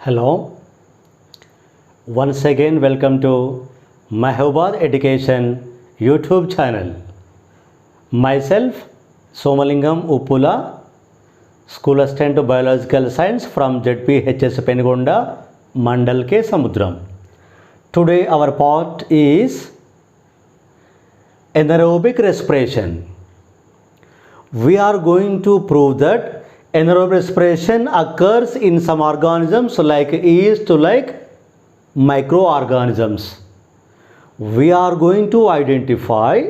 Hello, once again welcome to Mahbubad Education YouTube channel. Myself Somalingam Uppula, School Assistant Biological Science from ZPHS Penugonda, Mandal K Samudram. Today our part is anaerobic respiration. We are going to prove that anaerobic respiration occurs in some organisms like yeast, like microorganisms. We are going to identify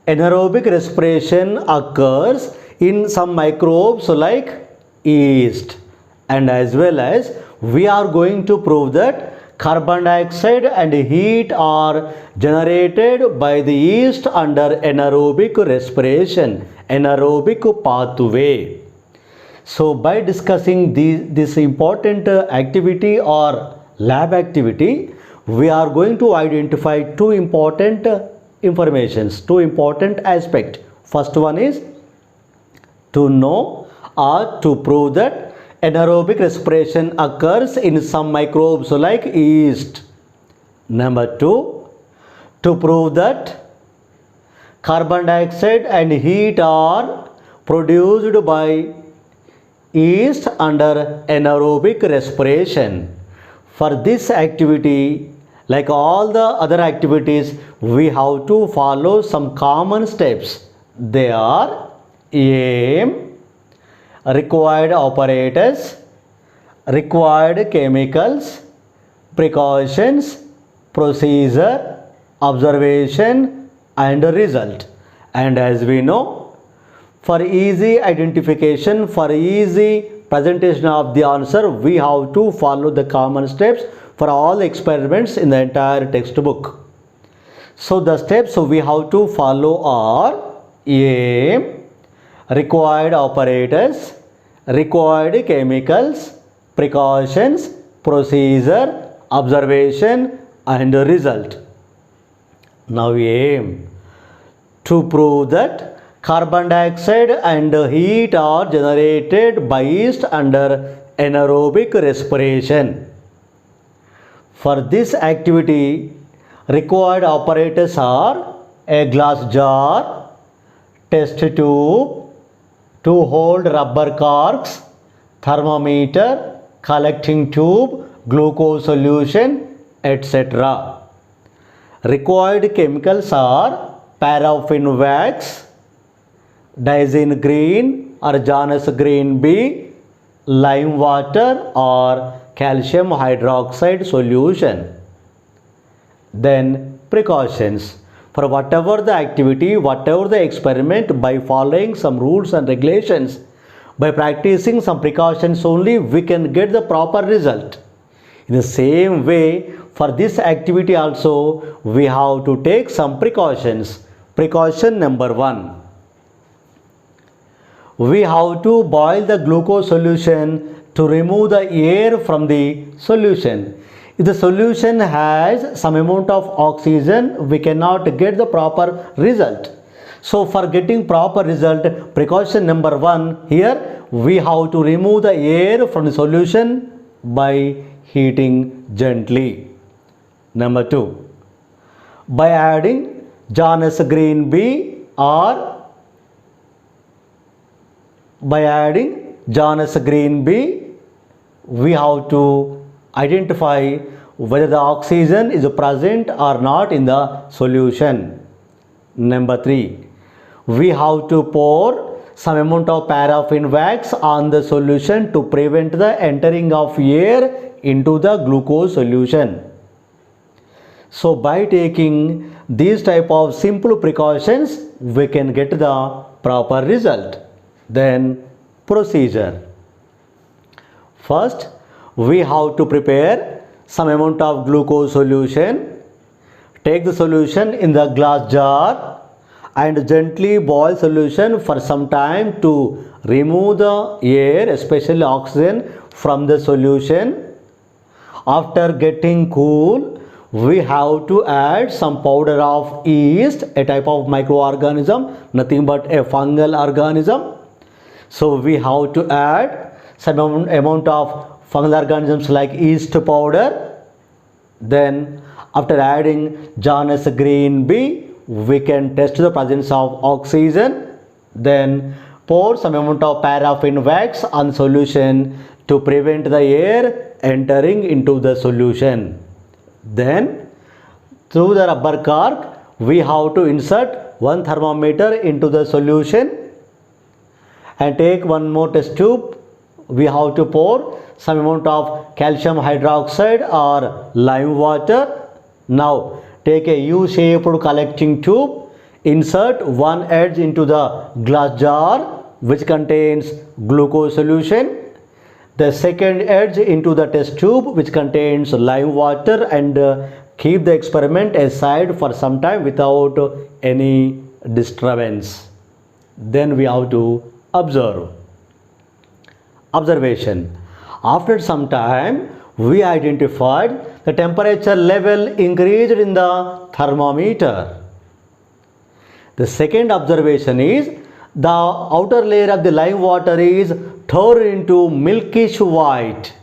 anaerobic respiration occurs in some microbes like yeast, and as well as we are going to prove that carbon dioxide and heat are generated by the yeast under anaerobic respiration, anaerobic pathway. So by discussing this important activity or lab activity, we are going to identify two important informations, two important aspects. First one is to know or to prove that anaerobic respiration occurs in some microbes like yeast. Number two, to prove that carbon dioxide and heat are produced by yeast under anaerobic respiration. For this activity, like all the other activities, we have to follow some common steps. They are aim, required apparatus, required chemicals, precautions, procedure, observation and result. And as we know, for easy identification, for easy presentation of the answer, we have to follow the common steps for all experiments in the entire textbook. So the steps we have to follow are aim, required apparatus, required chemicals, precautions, procedure, observation and result. Now aim, to prove that carbon dioxide and heat are generated by yeast under anaerobic respiration. For this activity, required apparatus are a glass jar, test tube, to hold rubber corks, thermometer, collecting tube, glucose solution, etc. Required chemicals are paraffin wax, Daisy green or Janus green B, lime water or calcium hydroxide solution. Then precautions. For whatever the activity, whatever the experiment, by following some rules and regulations, by practicing some precautions only, we can get the proper result. In the same way, for this activity also, we have to take some precautions. Precaution number one, we have to boil the glucose solution to remove the air from the solution. If the solution has some amount of oxygen, we cannot get the proper result. So for getting proper result, precaution number one, here we have to remove the air from the solution by heating gently. Number two, by adding Janus green B or by adding Janus green B, we have to identify whether the oxygen is present or not in the solution. Number three, we have to pour some amount of paraffin wax on the solution to prevent the entering of air into the glucose solution. So by taking these type of simple precautions, we can get the proper result. Then procedure. First, we have to prepare some amount of glucose solution. Take the solution in the glass jar and gently boil solution for some time to remove the air, especially oxygen, from the solution. After getting cool, we have to add some powder of yeast, a type of microorganism, nothing but a fungal organism. So we have to add some amount of fungal organisms like yeast powder. Then after adding Janus green B, we can test the presence of oxygen. Then pour some amount of paraffin wax on solution to prevent the air entering into the solution. Then through the rubber cork, we have to insert one thermometer into the solution and take one more test tube. We have to pour some amount of calcium hydroxide or lime water. Now take a U-shaped collecting tube, insert one edge into the glass jar which contains glucose solution, the second edge into the test tube which contains lime water, and keep the experiment aside for some time without any disturbance. Then we have to observe. Observation. After some time, we identified the temperature level increased in the thermometer. The second observation is the outer layer of the lime water is turned into milkish white.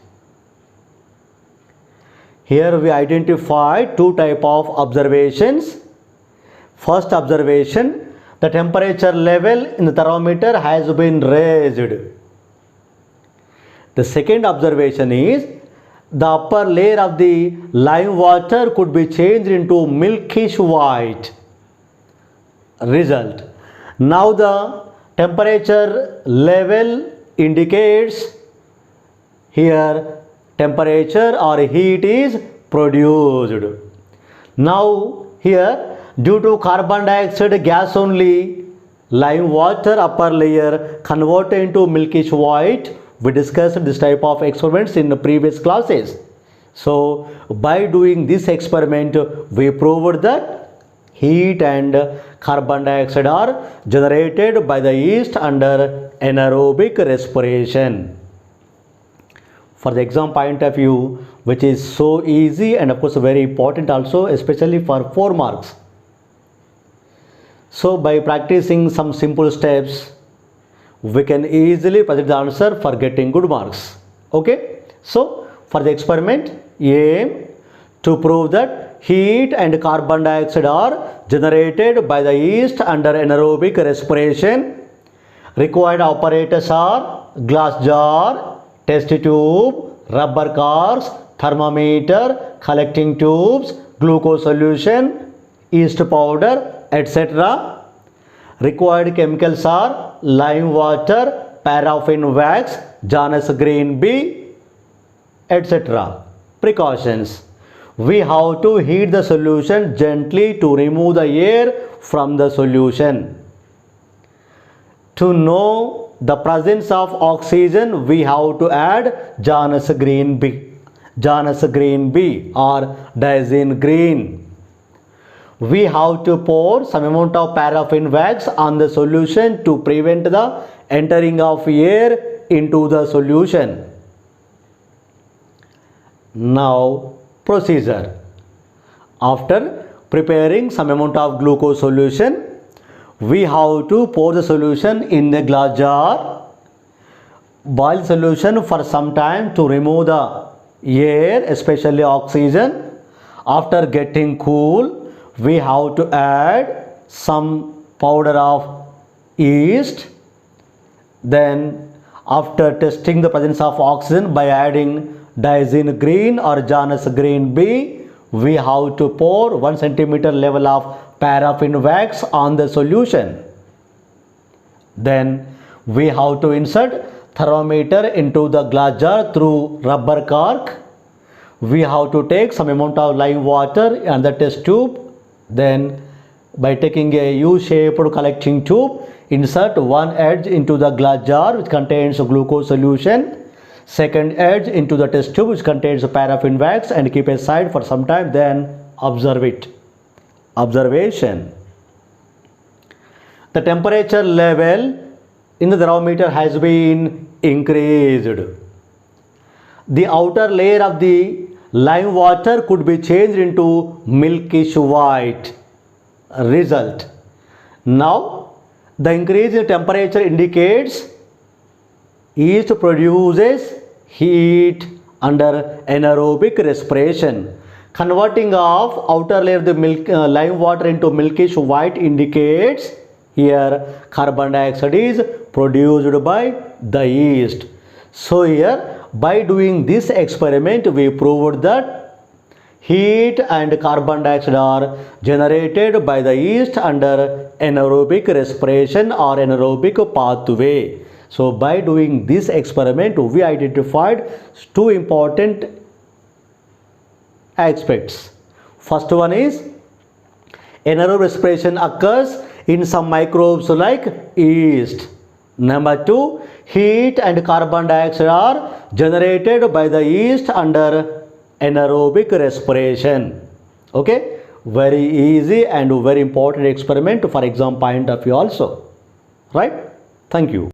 Here we identify two types of observations. First observation, the temperature level in the thermometer has been raised. The second observation is the upper layer of the lime water could be changed into milkish white. Result. Now the temperature level indicates here temperature or heat is produced. Now here due to carbon dioxide gas only, lime water upper layer converted into milkish white. We discussed this type of experiments in the previous classes. So by doing this experiment, we proved that heat and carbon dioxide are generated by the yeast under anaerobic respiration. For the exam point of view, which is so easy and of course very important also, especially for 4 marks. So by practicing some simple steps, we can easily present the answer for getting good marks. Okay. So for the experiment, aim to prove that heat and carbon dioxide are generated by the yeast under anaerobic respiration. Required apparatus are glass jar, test tube, rubber corks, thermometer, collecting tubes, glucose solution, yeast powder, etc. Required chemicals are lime water, paraffin wax, Janus green B, etc. Precautions. We have to heat the solution gently to remove the air from the solution. To know the presence of oxygen, we have to add Janus green B or Daisy green. We have to pour some amount of paraffin wax on the solution to prevent the entering of air into the solution. Now procedure. After preparing some amount of glucose solution, we have to pour the solution in the glass jar, boil solution for some time to remove the air, especially oxygen. After getting cool, we have to add some powder of yeast. Then after testing the presence of oxygen by adding Daisy green or Janus green B, we have to pour 1 centimeter level of paraffin wax on the solution. Then we have to insert thermometer into the glass jar through rubber cork. We have to take some amount of lime water and the test tube. Then by taking a U-shaped collecting tube, insert one edge into the glass jar which contains glucose solution, second edge into the test tube which contains paraffin wax, and keep aside for some time. Then observe it. Observation. The temperature level in the thermometer has been increased. The outer layer of the lime water could be changed into milkish white. Result. Now the increase in temperature indicates yeast produces heat under anaerobic respiration. Converting of outer layer of the lime water into milkish white indicates here carbon dioxide is produced by the yeast. So here by doing this experiment we proved that heat and carbon dioxide are generated by the yeast under anaerobic respiration or anaerobic pathway. So by doing this experiment we identified two important aspects. First one is anaerobic respiration occurs in some microbes like yeast. Number two, heat and carbon dioxide are generated by the yeast under anaerobic respiration. Okay, very easy and very important experiment for exam point of view also, right? Thank you.